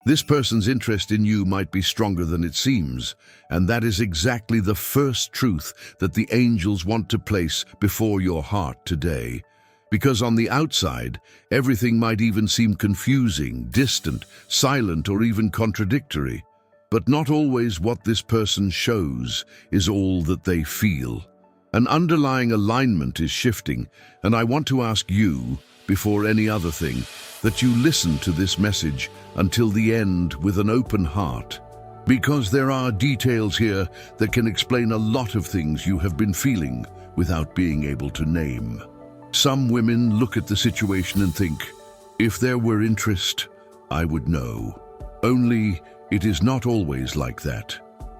This person's interest in you might be stronger than it seems, and that is exactly the first truth that the angels want to place before your heart today. Because on the outside, everything might even seem confusing, distant, silent, or even contradictory. But not always what this person shows is all that they feel. An underlying alignment is shifting, and I want to ask you, before any other thing, that you listen to this message until the end with an open heart. Because there are details here that can explain a lot of things you have been feeling without being able to name. Some women look at the situation and think, if there were interest, I would know. Only, it is not always like that.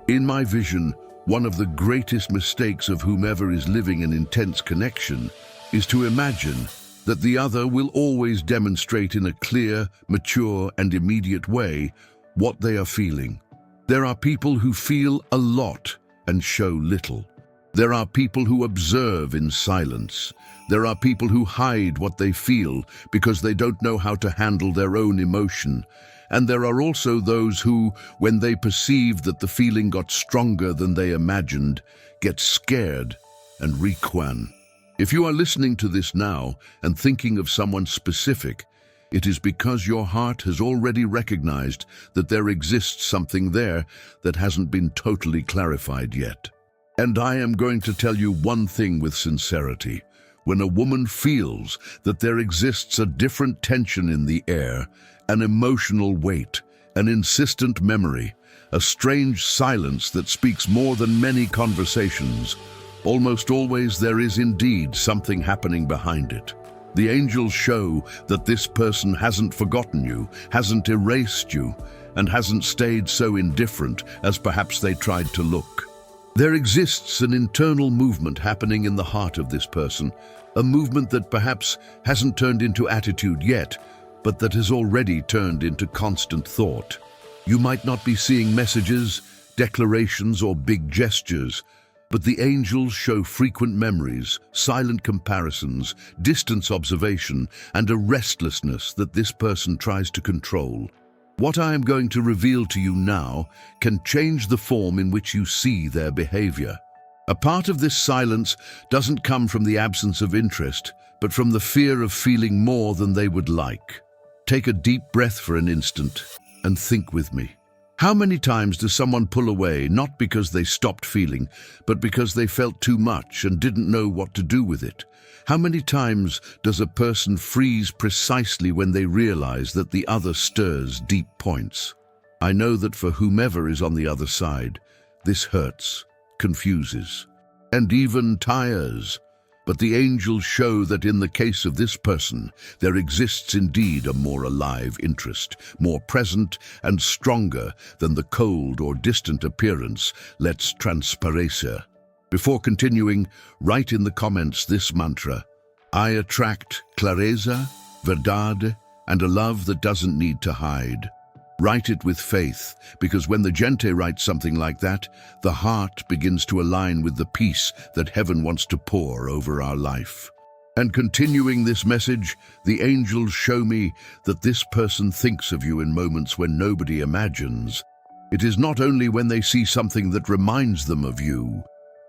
In my vision, one of the greatest mistakes of whomever is living an intense connection is to imagine that the other will always demonstrate in a clear, mature, and immediate way what they are feeling. There are people who feel a lot and show little. There are people who observe in silence. There are people who hide what they feel because they don't know how to handle their own emotion. And there are also those who, when they perceive that the feeling got stronger than they imagined, get scared and requan. If you are listening to this now and thinking of someone specific, it is because your heart has already recognized that there exists something there that hasn't been totally clarified yet. And I am going to tell you one thing with sincerity. When a woman feels that there exists a different tension in the air, an emotional weight, an insistent memory, a strange silence that speaks more than many conversations, almost always there is indeed something happening behind it. The angels show that this person hasn't forgotten you, hasn't erased you, and hasn't stayed so indifferent as perhaps they tried to look. There exists an internal movement happening in the heart of this person, a movement that perhaps hasn't turned into attitude yet, but that has already turned into constant thought. You might not be seeing messages, declarations, or big gestures, but the angels show frequent memories, silent comparisons, distance observation, and a restlessness that this person tries to control. What I am going to reveal to you now can change the form in which you see their behavior. A part of this silence doesn't come from the absence of interest, but from the fear of feeling more than they would like. Take a deep breath for an instant and think with me. How many times does someone pull away, not because they stopped feeling, but because they felt too much and didn't know what to do with it? How many times does a person freeze precisely when they realize that the other stirs deep points? I know that for whomever is on the other side, this hurts, confuses, and even tires. But the angels show that in the case of this person, there exists indeed a more alive interest, more present and stronger than the cold or distant appearance lets transparecer. Before continuing, write in the comments this mantra: I attract clareza, verdad, and a love that doesn't need to hide. Write it with faith, because when the gente writes something like that, the heart begins to align with the peace that heaven wants to pour over our life. And continuing this message, the angels show me that this person thinks of you in moments when nobody imagines. It is not only when they see something that reminds them of you,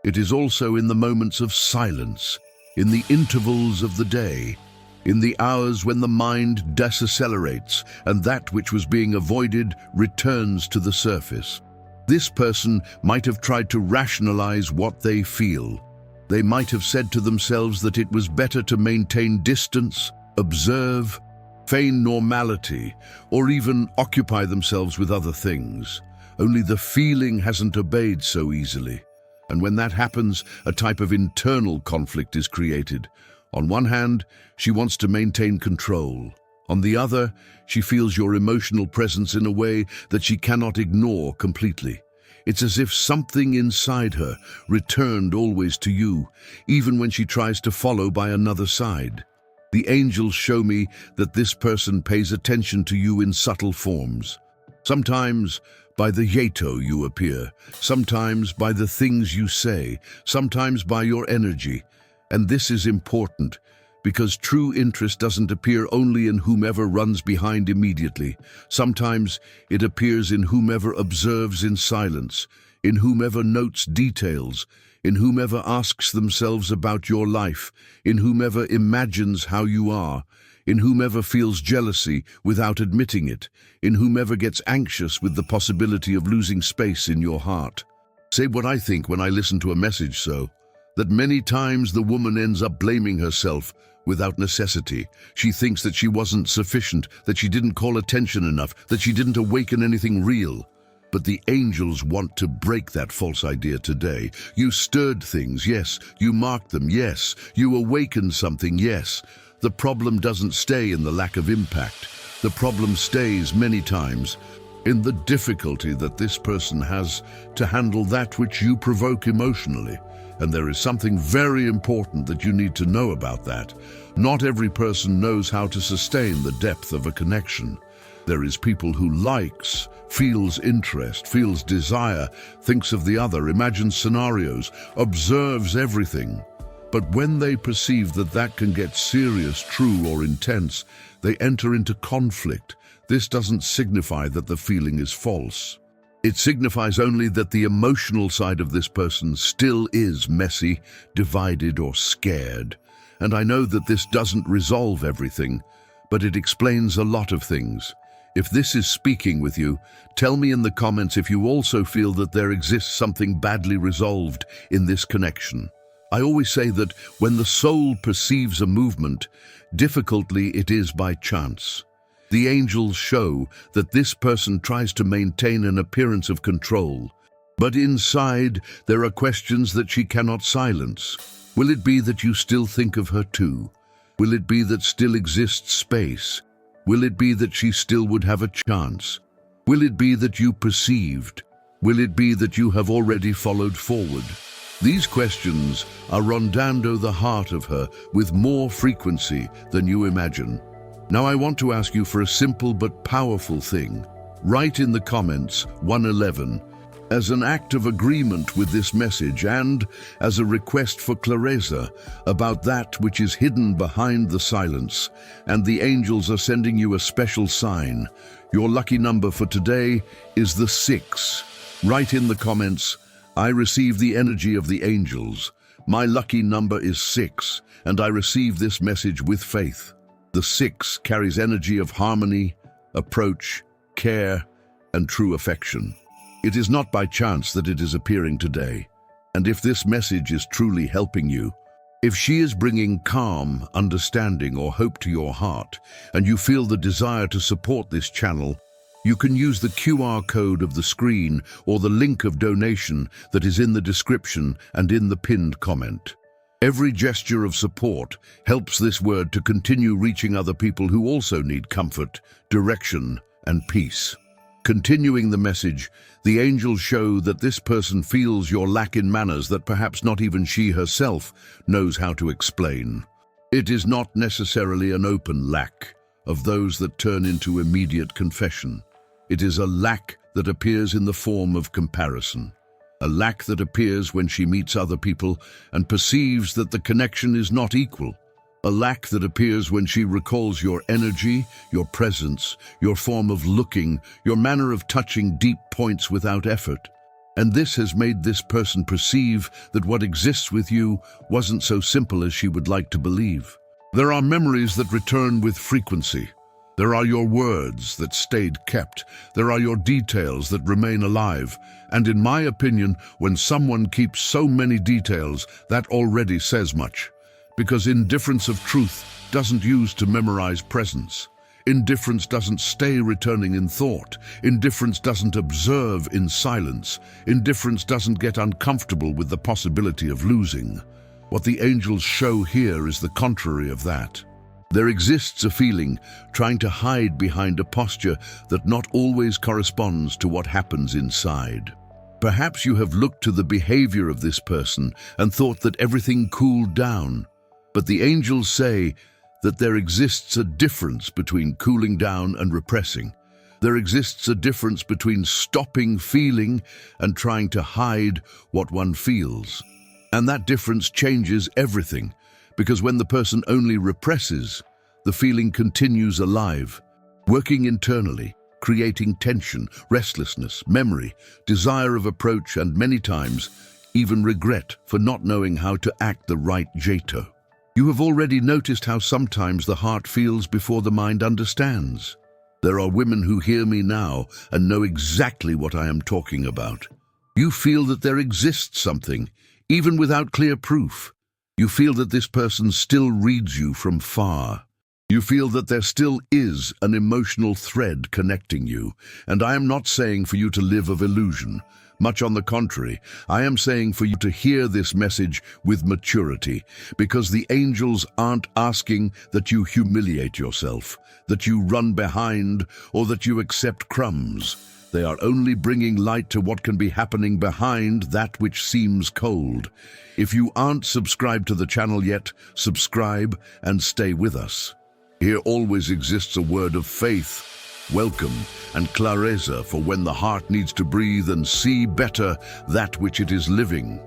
it is also in the moments of silence, in the intervals of the day, in the hours when the mind decelerates and that which was being avoided returns to the surface. This person might have tried to rationalize what they feel. They might have said to themselves that it was better to maintain distance, observe, feign normality, or even occupy themselves with other things. Only the feeling hasn't obeyed so easily. And when that happens, a type of internal conflict is created. On one hand, she wants to maintain control. On the other, she feels your emotional presence in a way that she cannot ignore completely. It's as if something inside her returned always to you, even when she tries to follow by another side. The angels show me that this person pays attention to you in subtle forms. Sometimes by the yeto you appear, sometimes by the things you say, sometimes by your energy. And this is important, Because true interest doesn't appear only in whomever runs behind immediately. Sometimes it appears in whomever observes in silence, in whomever notes details, in whomever asks themselves about your life, in whomever imagines how you are, in whomever feels jealousy without admitting it, in whomever gets anxious with the possibility of losing space in your heart. Say what I think when I listen to a message that many times the woman ends up blaming herself without necessity. She thinks that she wasn't sufficient, that she didn't call attention enough, that she didn't awaken anything real. But the angels want to break that false idea today. You stirred things, yes. You marked them, yes. You awakened something, yes. The problem doesn't stay in the lack of impact. The problem stays many times in the difficulty that this person has to handle that which you provoke emotionally. And there is something very important that you need to know about that. Not every person knows how to sustain the depth of a connection. There is people who likes, feels interest, feels desire, thinks of the other, imagines scenarios, observes everything. But when they perceive that that can get serious, true, or intense, they enter into conflict. This doesn't signify that the feeling is false. It signifies only that the emotional side of this person still is messy, divided, or scared. And I know that this doesn't resolve everything, but it explains a lot of things. If this is speaking with you, tell me in the comments if you also feel that there exists something badly resolved in this connection. I always say that when the soul perceives a movement, difficultly it is by chance. The angels show that this person tries to maintain an appearance of control, but inside there are questions that she cannot silence. Will it be that you still think of her too? Will it be that still exists space? Will it be that she still would have a chance? Will it be that you perceived? Will it be that you have already followed forward? These questions are rondando the heart of her with more frequency than you imagine. Now I want to ask you for a simple but powerful thing. Write in the comments 111 as an act of agreement with this message and as a request for clareza about that which is hidden behind the silence, and the angels are sending you a special sign. Your lucky number for today is the 6. Write in the comments, I receive the energy of the angels. My lucky number is 6, and I receive this message with faith. The 6 carries energy of harmony, approach, care, and true affection. It is not by chance that it is appearing today. And if this message is truly helping you, if she is bringing calm, understanding, or hope to your heart, and you feel the desire to support this channel, you can use the QR code of the screen or the link of donation that is in the description and in the pinned comment. Every gesture of support helps this word to continue reaching other people who also need comfort, direction, and peace. Continuing the message, the angels show that this person feels your lack in manners that perhaps not even she herself knows how to explain. It is not necessarily an open lack of those that turn into immediate confession. It is a lack that appears in the form of comparison. A lack that appears when she meets other people and perceives that the connection is not equal. A lack that appears when she recalls your energy, your presence, your form of looking, your manner of touching deep points without effort. And this has made this person perceive that what exists with you wasn't so simple as she would like to believe. There are memories that return with frequency. There are your words that stayed kept. There are your details that remain alive. And in my opinion, when someone keeps so many details, that already says much. Because indifference of truth doesn't use to memorize presence. Indifference doesn't stay returning in thought. Indifference doesn't observe in silence. Indifference doesn't get uncomfortable with the possibility of losing. What the angels show here is the contrary of that. There exists a feeling trying to hide behind a posture that not always corresponds to what happens inside. Perhaps you have looked to the behavior of this person and thought that everything cooled down. But the angels say that there exists a difference between cooling down and repressing. There exists a difference between stopping feeling and trying to hide what one feels. And that difference changes everything, because when the person only represses, the feeling continues alive, working internally, creating tension, restlessness, memory, desire of approach, and many times, even regret for not knowing how to act the right jeito. You have already noticed how sometimes the heart feels before the mind understands. There are women who hear me now and know exactly what I am talking about. You feel that there exists something, even without clear proof. You feel that this person still reads you from far. You feel that there still is an emotional thread connecting you, and I am not saying for you to live of illusion. Much on the contrary, I am saying for you to hear this message with maturity, because the angels aren't asking that you humiliate yourself, that you run behind, or that you accept crumbs. They are only bringing light to what can be happening behind that which seems cold. If you aren't subscribed to the channel yet, subscribe and stay with us. Here always exists a word of faith, welcome, and clareza for when the heart needs to breathe and see better that which it is living.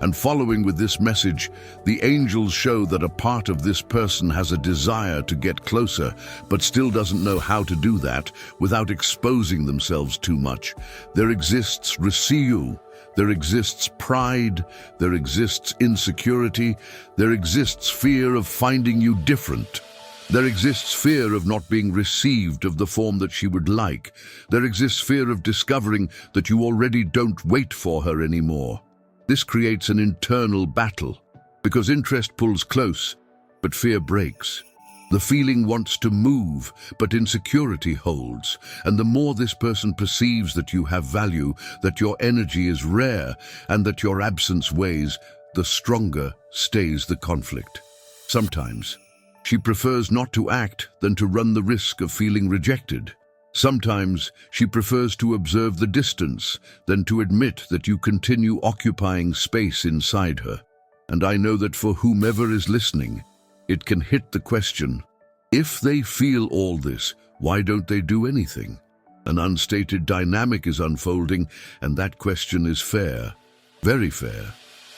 And following with this message, the angels show that a part of this person has a desire to get closer, but still doesn't know how to do that without exposing themselves too much. There exists resiu, there exists pride, there exists insecurity, there exists fear of finding you different. There exists fear of not being received of the form that she would like. There exists fear of discovering that you already don't wait for her anymore. This creates an internal battle, because interest pulls close, but fear breaks. The feeling wants to move, but insecurity holds. And the more this person perceives that you have value, that your energy is rare, and that your absence weighs, the stronger stays the conflict. Sometimes, she prefers not to act than to run the risk of feeling rejected. Sometimes she prefers to observe the distance than to admit that you continue occupying space inside her. And I know that for whomever is listening, it can hit the question, if they feel all this, why don't they do anything? An unstated dynamic is unfolding, and that question is fair, very fair.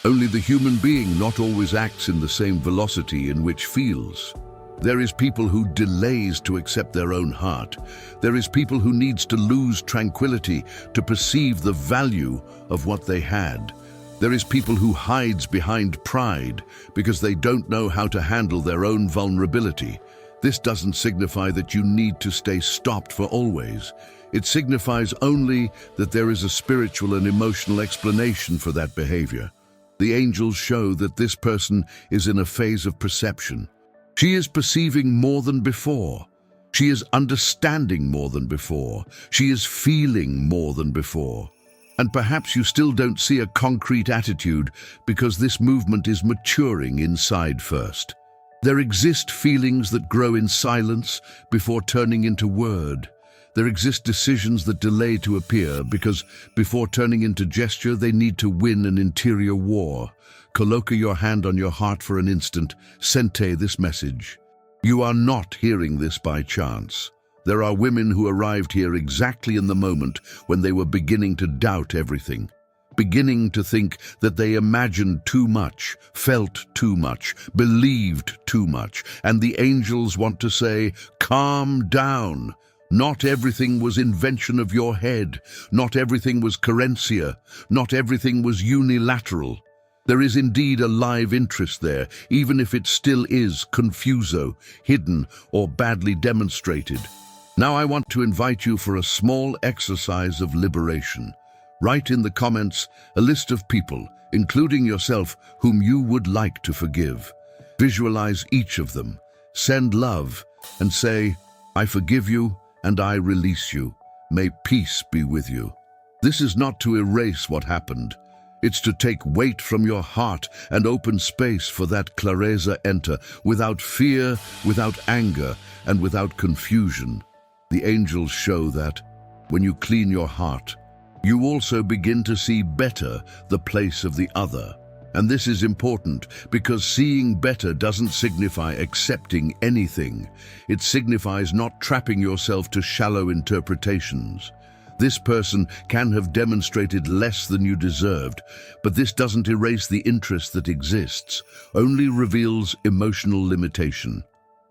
Only the human being not always acts in the same velocity in which feels. There is people who delays to accept their own heart. There is people who needs to lose tranquility to perceive the value of what they had. There is people who hides behind pride because they don't know how to handle their own vulnerability. This doesn't signify that you need to stay stopped for always. It signifies only that there is a spiritual and emotional explanation for that behavior. The angels show that this person is in a phase of perception. She is perceiving more than before. She is understanding more than before. She is feeling more than before. And perhaps you still don't see a concrete attitude because this movement is maturing inside first. There exist feelings that grow in silence before turning into word. There exist decisions that delay to appear because before turning into gesture, they need to win an interior war. Coloca your hand on your heart for an instant. Sente this message. You are not hearing this by chance. There are women who arrived here exactly in the moment when they were beginning to doubt everything, beginning to think that they imagined too much, felt too much, believed too much, and the angels want to say, calm down. Not everything was invention of your head. Not everything was querencia. Not everything was unilateral. There is indeed a live interest there, even if it still is confuso, hidden, or badly demonstrated. Now I want to invite you for a small exercise of liberation. Write in the comments a list of people, including yourself, whom you would like to forgive. Visualize each of them. Send love and say, I forgive you and I release you. May peace be with you. This is not to erase what happened. It's to take weight from your heart and open space for that clareza enter, without fear, without anger, and without confusion. The angels show that when you clean your heart, you also begin to see better the place of the other. And this is important because seeing better doesn't signify accepting anything. It signifies not trapping yourself to shallow interpretations. This person can have demonstrated less than you deserved, but this doesn't erase the interest that exists, only reveals emotional limitation.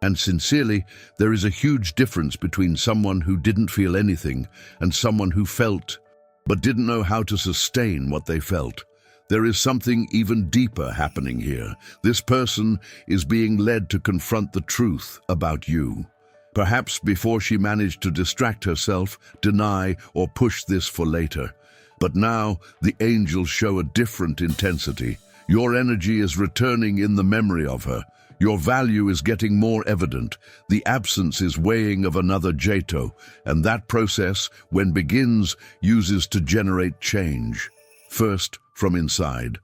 And sincerely, there is a huge difference between someone who didn't feel anything and someone who felt, but didn't know how to sustain what they felt. There is something even deeper happening here. This person is being led to confront the truth about you. Perhaps before she managed to distract herself, deny, or push this for later. But now, the angels show a different intensity. Your energy is returning in the memory of her. Your value is getting more evident. The absence is weighing of another Jato, and that process, when begins, uses to generate change. First, from inside.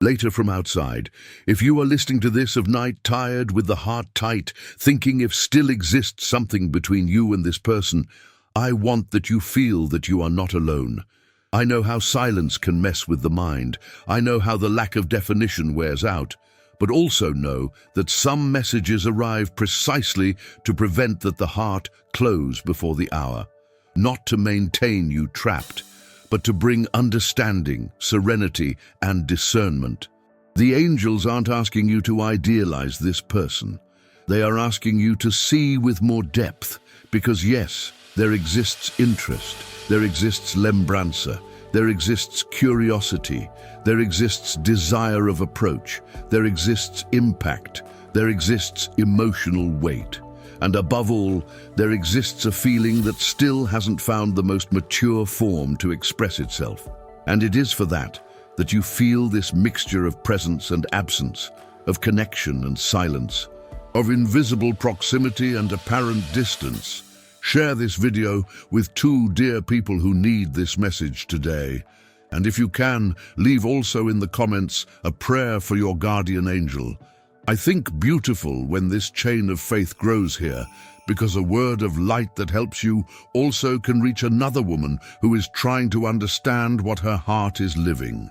Later from outside. If you are listening to this of night, tired, with the heart tight, thinking if still exists something between you and this person, I want that you feel that you are not alone. I know how silence can mess with the mind. I know how the lack of definition wears out. But also know that some messages arrive precisely to prevent that the heart close before the hour. Not to maintain you trapped, but to bring understanding, serenity, and discernment. The angels aren't asking you to idealize this person. They are asking you to see with more depth, because yes, there exists interest, there exists lembranza, there exists curiosity, there exists desire of approach, there exists impact, there exists emotional weight. And above all, there exists a feeling that still hasn't found the most mature form to express itself. And it is for that you feel this mixture of presence and absence, of connection and silence, of invisible proximity and apparent distance. Share this video with 2 dear people who need this message today. And if you can, leave also in the comments a prayer for your guardian angel. I think beautiful when this chain of faith grows here, because a word of light that helps you also can reach another woman who is trying to understand what her heart is living.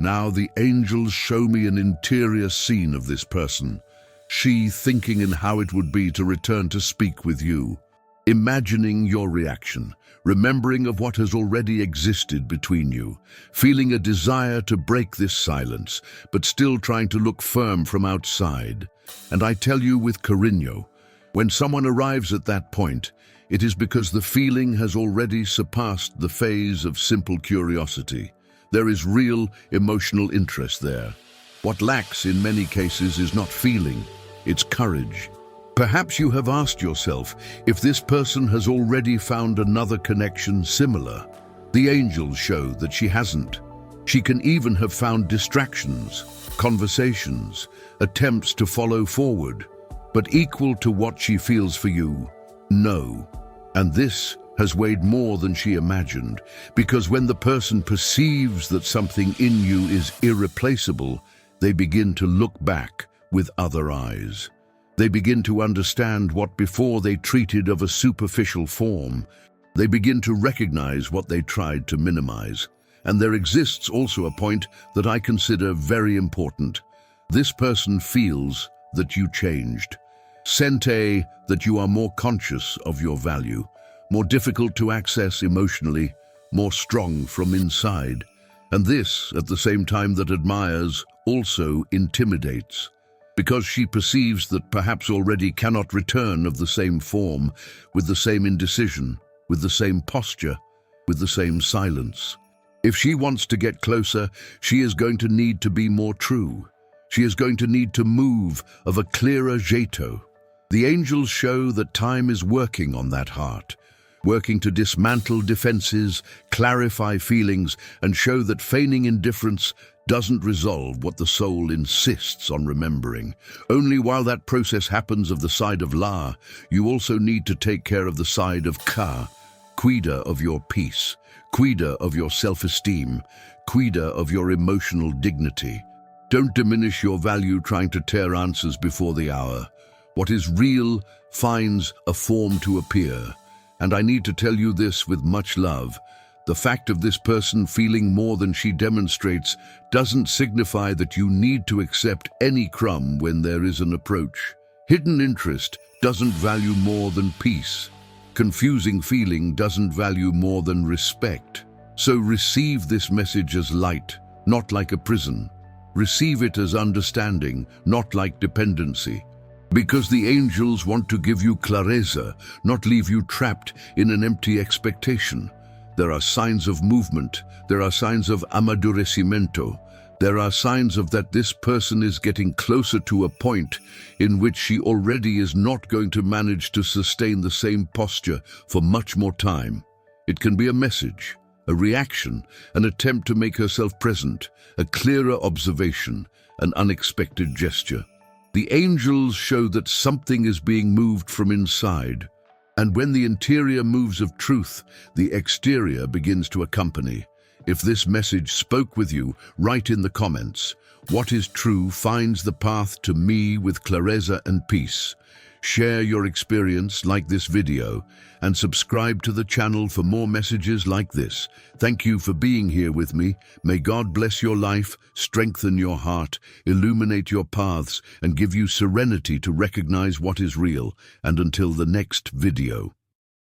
Now the angels show me an interior scene of this person, she thinking in how it would be to return to speak with you, imagining your reaction, remembering of what has already existed between you, feeling a desire to break this silence, but still trying to look firm from outside. And I tell you with Carino, when someone arrives at that point, it is because the feeling has already surpassed the phase of simple curiosity. There is real emotional interest there. What lacks in many cases is not feeling, it's courage. Perhaps you have asked yourself if this person has already found another connection similar. The angels show that she hasn't. She can even have found distractions, conversations, attempts to follow forward. But equal to what she feels for you, no. And this has weighed more than she imagined, because when the person perceives that something in you is irreplaceable, they begin to look back with other eyes. They begin to understand what before they treated of a superficial form. They begin to recognize what they tried to minimize. And there exists also a point that I consider very important. This person feels that you changed. Sente that you are more conscious of your value, more difficult to access emotionally, more strong from inside. And this, at the same time that admires, also intimidates. Because she perceives that perhaps already cannot return of the same form, with the same indecision, with the same posture, with the same silence. If she wants to get closer, she is going to need to be more true. She is going to need to move of a clearer Jato. The angels show that time is working on that heart, working to dismantle defenses, clarify feelings, and show that feigning indifference doesn't resolve what the soul insists on remembering. Only while that process happens of the side of La, you also need to take care of the side of Ka, Quida of your peace, Quida of your self-esteem, Quida of your emotional dignity. Don't diminish your value trying to tear answers before the hour. What is real finds a form to appear. And I need to tell you this with much love. The fact of this person feeling more than she demonstrates doesn't signify that you need to accept any crumb when there is an approach. Hidden interest doesn't value more than peace. confusing feeling doesn't value more than respect. So receive this message as light, not like a prison. Receive it as understanding, not like dependency. Because the angels want to give you clareza, not leave you trapped in an empty expectation. There are signs of movement. There are signs of amadurecimiento. There are signs of that this person is getting closer to a point in which she already is not going to manage to sustain the same posture for much more time. It can be a message, a reaction, an attempt to make herself present, a clearer observation, an unexpected gesture. The angels show that something is being moved from inside, and when the interior moves of truth, the exterior begins to accompany. If this message spoke with you, write in the comments. What is true finds the path to me with clareza and peace. Share your experience, like this video, and subscribe to the channel for more messages like this. Thank you for being here with me. May God bless your life, strengthen your heart, illuminate your paths, and give you serenity to recognize what is real. And until the next video.